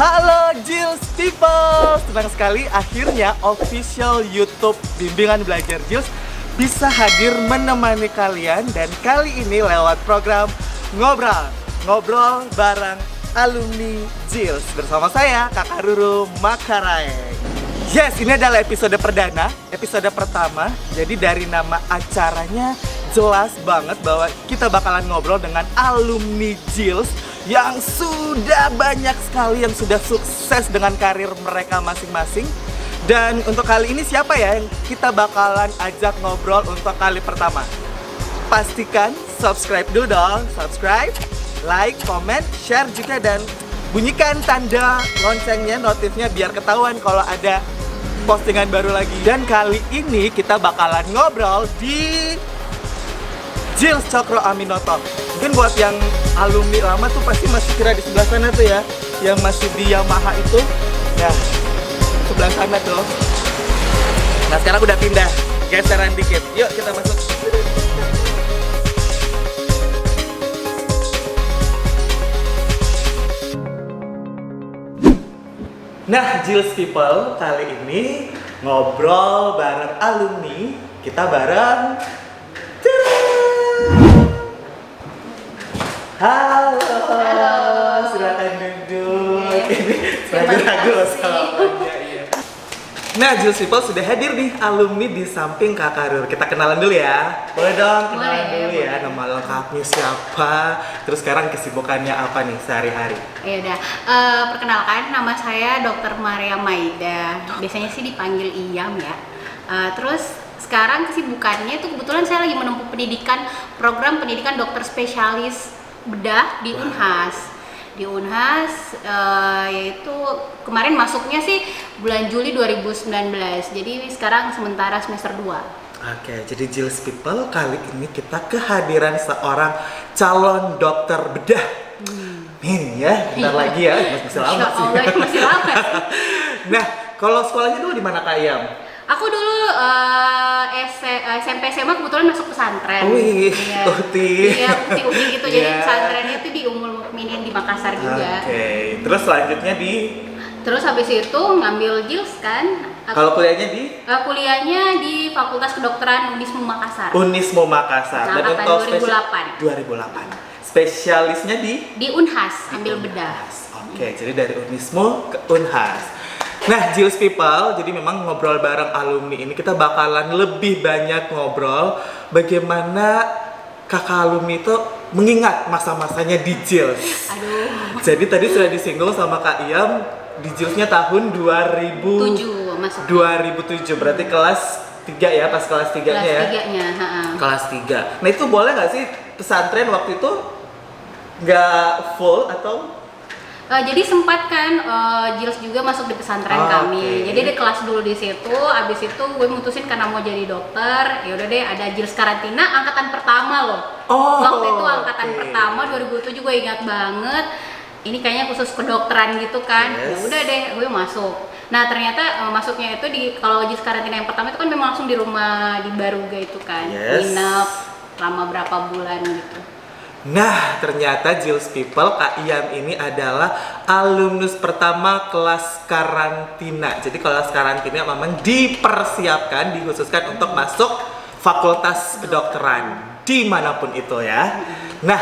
Halo Jills People, senang sekali akhirnya official YouTube Bimbingan Belajar Jills bisa hadir menemani kalian. Dan kali ini lewat program Ngobrol bareng alumni Jills bersama saya Kakak Ruru Makaraeng. Yes, ini adalah episode perdana, episode pertama. Jadi dari nama acaranya jelas banget bahwa kita bakalan ngobrol dengan alumni Jills yang sudah banyak sekali yang sudah sukses dengan karir mereka masing-masing. Dan untuk kali ini siapa ya yang kita bakalan ajak ngobrol untuk kali pertama? Pastikan subscribe dulu dong, subscribe, like, comment, share juga, dan bunyikan tanda loncengnya, notifnya biar ketahuan kalau ada postingan baru lagi. Dan kali ini kita bakalan ngobrol di Jills Cokro Aminoto. Mungkin buat yang alumni lama tuh pasti masih kira di sebelah sana tuh ya, yang masih di Yamaha itu ya, sebelah sana tuh. Nah sekarang udah pindah, geseran dikit. Yuk kita masuk. Nah Jills People, kali ini ngobrol bareng alumni. Kita bareng Halo, silakan duduk. Ini ragu-ragu salamannya, iya. Nah, Jills People sudah hadir nih alumni di samping Kakak Rur. Kita kenalan dulu ya. Boleh dong, kenalan dulu ya. Nama lengkapnya siapa? Terus sekarang kesibukannya apa nih sehari-hari? Ya udah, perkenalkan nama saya Dr. Maria Maida. Biasanya sih dipanggil Iyam ya. Terus sekarang kesibukannya itu kebetulan saya lagi menempuh program pendidikan dokter spesialis bedah di Unhas. Di Unhas yaitu kemarin masuknya sih bulan Juli 2019. Jadi sekarang sementara semester 2. Oke, jadi Jills People, kali ini kita kehadiran seorang calon dokter bedah. Nih ya, bentar lagi ya, masih lama sih. Masih lama. Nah, kalau sekolahnya dulu di mana Kak Iyam? Aku dulu SMP SMA kebetulan masuk pesantren. Wih, ya. Uti. Iya, Uti gitu. Jadi Yeah. pesantrennya itu di Ummul Mukminin di Makassar juga. Oke. Terus selanjutnya di? Terus habis itu ngambil Jills kan. Kalau kuliahnya di? Kuliahnya di Fakultas Kedokteran Unismu Makassar. Unismu Makassar. Nah, Dan untuk 2008. 2008. Spesialisnya di? Di Unhas, ambil bedah. Oke, jadi dari Unismu ke Unhas. Nah, Jills People, jadi memang ngobrol bareng alumni ini kita bakalan lebih banyak ngobrol bagaimana kakak alumni itu mengingat masa-masanya di Jills. Aduh. Jadi tadi sudah disinggung sama Kak Iyam, di Jillsnya tahun 2007 masuk. 2007, berarti kelas 3 ya, pas kelas 3-nya ya? Kelas 3-nya, Kelas 3. Nah itu boleh nggak sih pesantren waktu itu nggak full atau? Jadi sempat kan Jills juga masuk di pesantren kami. Jadi ada kelas dulu di situ. Abis itu gue mutusin karena mau jadi dokter. Ya udah deh, ada Jills karantina angkatan pertama loh. Waktu itu angkatan pertama 2007, gue ingat banget. Ini kayaknya khusus kedokteran gitu kan. Ya udah deh, gue masuk. Nah ternyata masuknya itu kalau Jills karantina yang pertama itu kan memang langsung di rumah di Baruga itu kan. Nginep lama berapa bulan gitu. Nah, ternyata Jills People, Kak Iyam ini adalah alumnus pertama kelas karantina. Jadi kelas karantina memang dipersiapkan, dikhususkan untuk masuk fakultas kedokteran dimanapun itu ya. Nah,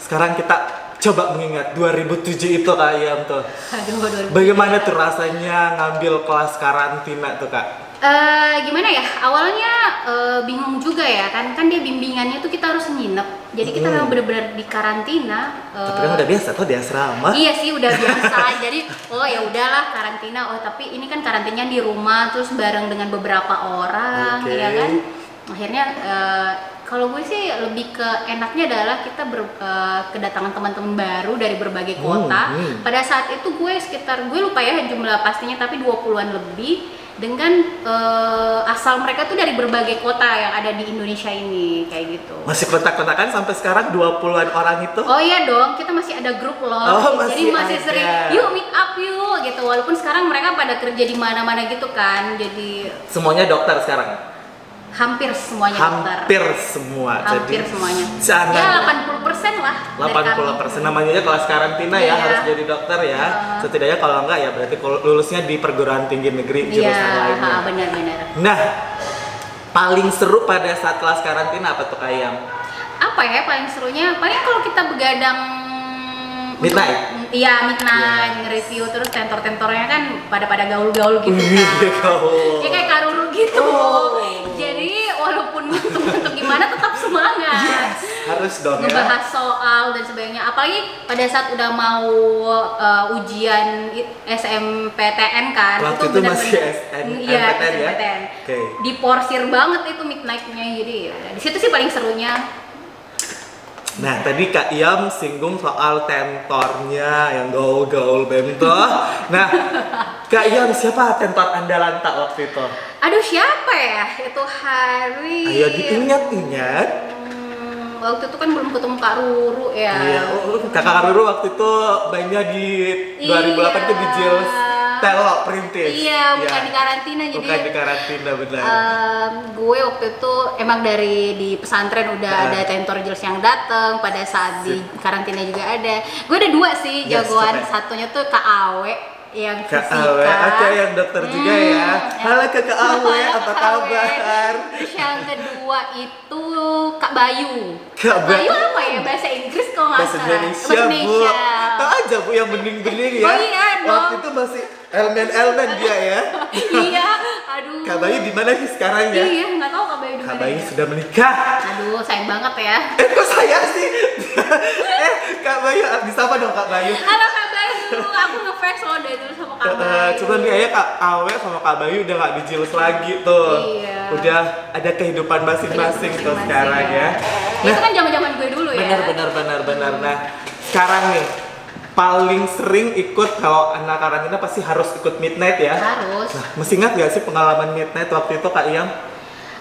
sekarang kita coba mengingat 2007 itu Kak Iyam tuh. Aduh, 2007. Bagaimana tuh rasanya ngambil kelas karantina tuh Kak? Gimana ya, awalnya bingung juga ya kan dia bimbingannya tuh kita harus nginep, jadi kita bener-bener di karantina. Tapi kan udah biasa tuh di asrama. Iya sih udah biasa. Jadi ya udahlah karantina. Tapi ini kan karantinanya di rumah terus bareng dengan beberapa orang, ya kan. Akhirnya kalau gue sih lebih ke enaknya adalah kita kedatangan teman-teman baru dari berbagai kota. Pada saat itu gue lupa ya jumlah pastinya, tapi 20-an lebih. Dengan asal mereka tuh dari berbagai kota yang ada di Indonesia ini, kayak gitu. Masih kontak-kontakan sampai sekarang 20-an orang itu? Oh iya dong, kita masih ada grup loh. Jadi masih sering, yuk meet up yuk gitu. Walaupun sekarang mereka pada kerja di mana-mana gitu kan. Jadi semuanya dokter sekarang? Hampir semuanya dokter. Hampir semua. Hampir Jadi semuanya. jangan. Ya 80% lah. 80%, namanya aja kelas karantina ya, Iya. harus jadi dokter ya. Setidaknya kalau enggak ya berarti lulusnya di perguruan tinggi negeri jurusan lainnya. Iya, benar-benar. Nah, paling seru pada saat kelas karantina apa tuh Kak Iyam? Apa ya paling serunya? Paling kalau kita begadang Midnight? Iya, midnight, nge-review terus tentor-tentornya kan pada gaul-gaul gitu Iya, kan. gaul. Ya kayak Karuru gitu. Oh. Jadi walaupun ngantuk gimana tetap semangat. Harus dong ya. Ngebahas soal dan sebagainya. Apalagi pada saat udah mau ujian SMPTN kan. Waktu itu masih Iya, SNMPTN ya? SMPTN. Oke. Diporsir banget itu midnight-nya. Jadi ya, di situ sih paling serunya. Nah, tadi Kak Iyam singgung soal tentornya yang gaul-gaul bentoh. Nah, Kak Iyam siapa tentor andalan tak waktu itu? Aduh, siapa ya? Itu hari. Ayo diingat-ingat. Waktu itu kan belum ketemu Kak Ruru ya. Iya, Kakak Ruru waktu itu mainnya di 2008 itu di Jills Telo Perintis. Iya, bukan di karantina jadi. Bukan di karantina benar. Gue waktu itu emang dari di pesantren udah ada tentor Jills yang datang, pada saat di karantina juga ada. Gue ada dua sih jagoan, satunya tuh Kak Awe yang Kak fisika. Awe, oke yang dokter juga ya. Halo Kak Awe, apa Kak Awe. kabar? Terus yang kedua itu Kak Bayu. Kak Bayu apa ya, bahasa Inggris kalau nggak Bahasa salah. Indonesia, Bu. Tahu aja Bu yang bening-bening ya. Oh iya dong. Waktu itu masih elemen-elemen dia ya. Iya, aduh. Kak Bayu di mana sih sekarang ya? Iya, nggak tahu Kak Bayu di Kak mana Bayu ya. sudah menikah. Aduh, sayang banget ya. Kok saya sih? Kak Bayu, disapa dong Kak Bayu. Halo Kak Bayu, aku ngefans loh dari dulu sama Kak Bayu. Cuman kayaknya Kak Awe sama Kak Bayu udah gak dijilus lagi tuh. Iya. Udah ada kehidupan masing-masing tuh sekarang ya. Itu kan zaman-zaman gue dulu ya. Benar. Nah, sekarang nih paling sering ikut kalau anak karantina pasti harus ikut midnight ya. Harus. Nah, masih ingat gak sih pengalaman midnight waktu itu Kak Iyam?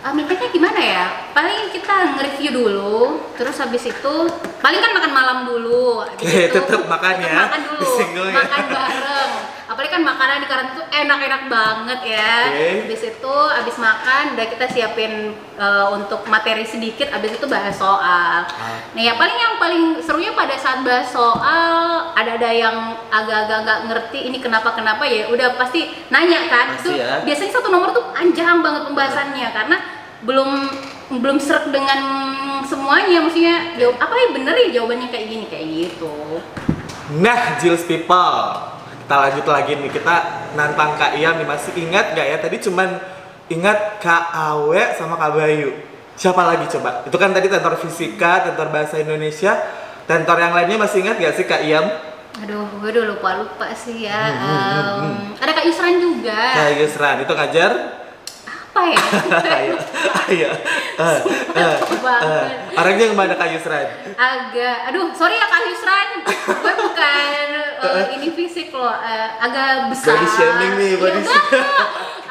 Meetingnya gimana ya? Paling kita nge-review dulu, terus habis itu paling kan makan malam dulu. Tetep makan ya, Makan dulu, single ya. makan bareng. Apalagi kan makanan di karantina tuh enak-enak banget ya. Habis itu, habis makan udah kita siapin untuk materi sedikit, habis itu bahas soal. Nah ya paling yang paling serunya pada saat bahas soal ada yang agak-agak nggak ngerti ini kenapa ya udah pasti nanya kan. Pasti Itu ya. biasanya satu nomor tuh panjang banget pembahasannya karena belum seret dengan semuanya, maksudnya jawab apa ya bener ya jawabannya kayak gini kayak gitu. Nah, Jills People, kita lanjut lagi nih, kita nantang Kak Iyam nih, masih ingat gak ya? Tadi cuman ingat Kak Awe sama Kak Bayu. Siapa lagi coba? Itu kan tadi tentor fisika, tentor bahasa Indonesia, tentor yang lainnya masih ingat gak sih Kak Iyam? Aduh, gue udah lupa sih ya. Ada Kak Yusran juga. Kak Yusran, itu ngajar? Apa ya? Ayo. Orangnya yang mana Kak Yusran? Aduh, sorry ya Kak Yusran, gue bukan ini fisik loh, agak besar. Body shaming nih, body shaming.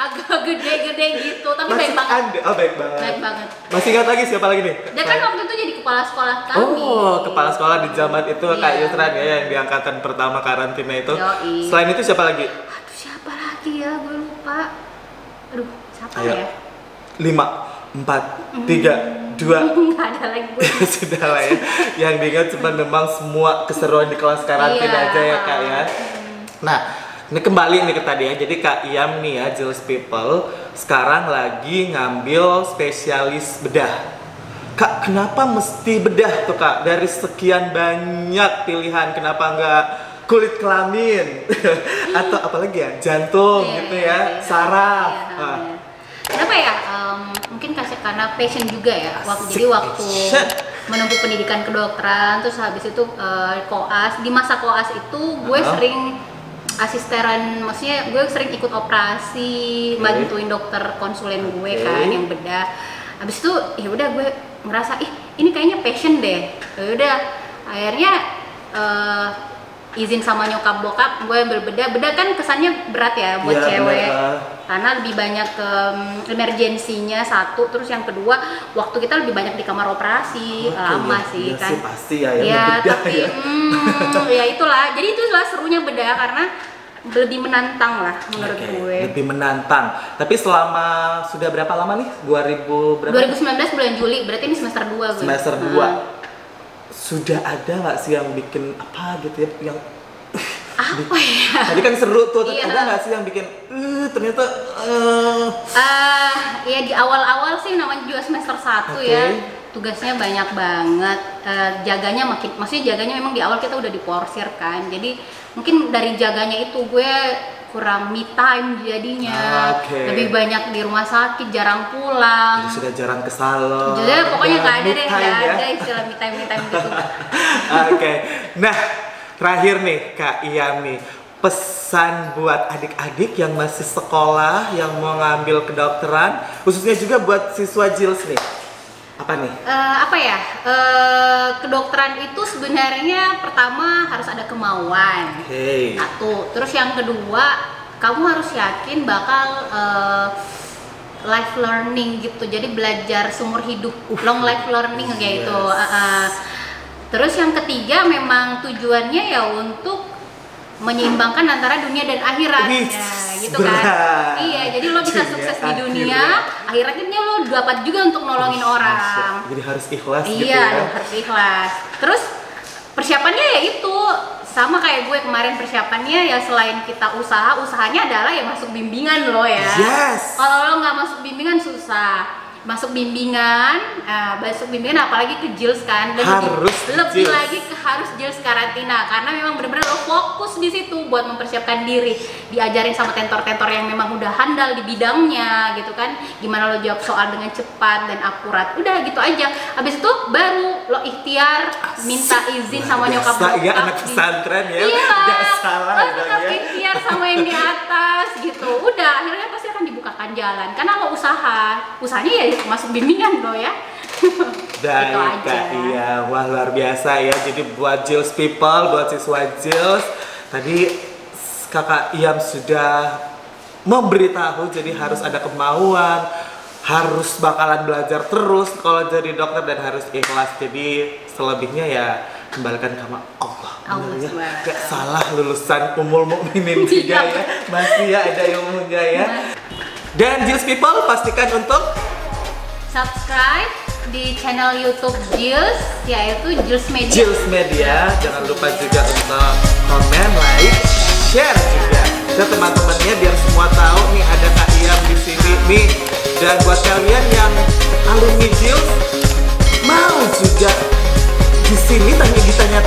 Agak gede-gede gitu, tapi baik banget. Oh, baik banget. Baik banget. Masih ingat lagi siapa lagi nih? Dia kan waktu itu jadi kepala sekolah kami. Oh, kepala sekolah di zaman itu Kak Iya. Yusran ya, yang di angkatan pertama karantina itu. Yoi. Selain itu siapa lagi? Aduh, siapa lagi ya? Gue lupa. Aduh, siapa Ayo. ya? 5, 4, 3, 2. Nggak ada lagi gue. Sudah lah ya. Yang diingat cuma memang semua keseruan di kelas karantina Iya. aja ya Kak ya. Nah, ini kembali nih ke tadi ya. Jadi Kak Iyam nih ya, Jills People sekarang lagi ngambil spesialis bedah. Kak, kenapa mesti bedah tuh Kak? Dari sekian banyak pilihan, kenapa nggak kulit kelamin atau apalagi ya, jantung gitu ya, saraf. Iya, kenapa ya? Mungkin karena passion juga ya. Jadi waktu menempuh pendidikan kedokteran, terus habis itu koas. Di masa koas itu gue sering asisteran, maksudnya gue sering ikut operasi, bantuin dokter konsulen gue kan yang bedah. Habis itu ya udah gue ngerasa ini kayaknya passion deh. Ya udah akhirnya izin sama nyokap bokap gue ambil bedah kan kesannya berat ya buat cewek karena lebih banyak ke emergensinya satu, terus yang kedua waktu kita lebih banyak di kamar operasi lama sih kan sih pasti ya, ya bedah tapi ya. Ya itulah, jadi itulah serunya bedah karena lebih menantang lah menurut Oke, gue. lebih menantang. Tapi selama sudah berapa lama nih? 2019 bulan Juli, berarti ini semester 2 gue. Semester 2. Sudah ada nggak sih yang bikin apa gitu ya, yang apa ya? tadi kan seru tuh, Iya. ada nggak sih yang bikin ternyata Ya di awal-awal sih namanya juga semester 1 Oke. ya. Tugasnya banyak banget, jaganya maksudnya jaganya memang di awal kita udah diporsir kan, jadi mungkin dari jaganya itu gue kurang me time jadinya. Oke. Lebih banyak di rumah sakit, jarang pulang, jadi sudah jarang ke salon. jadi pokoknya nggak ada me deh, time nggak ya. ada istilah me time gitu. Oke, nah terakhir nih Kak Iyam nih, pesan buat adik-adik yang masih sekolah, yang mau ngambil kedokteran, khususnya juga buat siswa JILS nih, apa nih? Kedokteran itu sebenarnya pertama harus ada kemauan. Oke. Satu, terus yang kedua kamu harus yakin bakal life learning gitu, jadi belajar seumur hidup, long life learning kayak gitu. Terus yang ketiga memang tujuannya ya untuk menyeimbangkan antara dunia dan akhirat, Wih, ya, gitu berat. kan? Iya, jadi lo bisa Dunia, sukses di dunia, akhirat. akhiratnya lo dapat juga untuk nolongin orang. Jadi harus ikhlas gitu Iya, ya. harus ikhlas. Terus persiapannya ya itu sama kayak gue kemarin, persiapannya ya selain kita usahanya adalah ya masuk bimbingan lo ya. Yes. Kalau lo nggak masuk bimbingan susah. Masuk bimbingan apalagi ke JILS kan, dan Harus lebih JILS. lagi harus JILS karantina karena memang benar-benar lo fokus di situ buat mempersiapkan diri, diajarin sama tentor-tentor yang memang udah handal di bidangnya gitu kan, gimana lo jawab soal dengan cepat dan akurat, udah gitu aja. Habis itu baru lo ikhtiar minta izin sama nyokap Biasa bokap. ya, anak pesantren ya. Iya, Nggak salah lo dong tetap ya. ikhtiar sama yang di atas gitu. Udah, akhirnya pasti akan dibukakan jalan karena lo usahanya ya masuk bimbingan lo ya. Baik Itu aja. Kak Iya, wah luar biasa ya. Jadi buat JILS people, buat siswa JILS, tadi Kakak Iyam sudah memberitahu, jadi harus ada kemauan, harus bakalan belajar terus kalau jadi dokter, dan harus ikhlas. Jadi selebihnya ya kembalikan sama Allah. Allah Bener ya? Subhanahu. Gak salah lulusan Ummul Mukminin juga Iya. ya, masih ya ada ilmunya ya. Dan JILS people pastikan untuk Subscribe di channel YouTube JILS, yaitu JILS Media. JILS Media. Jangan lupa juga untuk komen, like, share juga ke teman-temannya biar semua tahu nih ada Kak Iyam di sini nih. Dan buat kalian yang alumni JILS mau juga di sini ditanya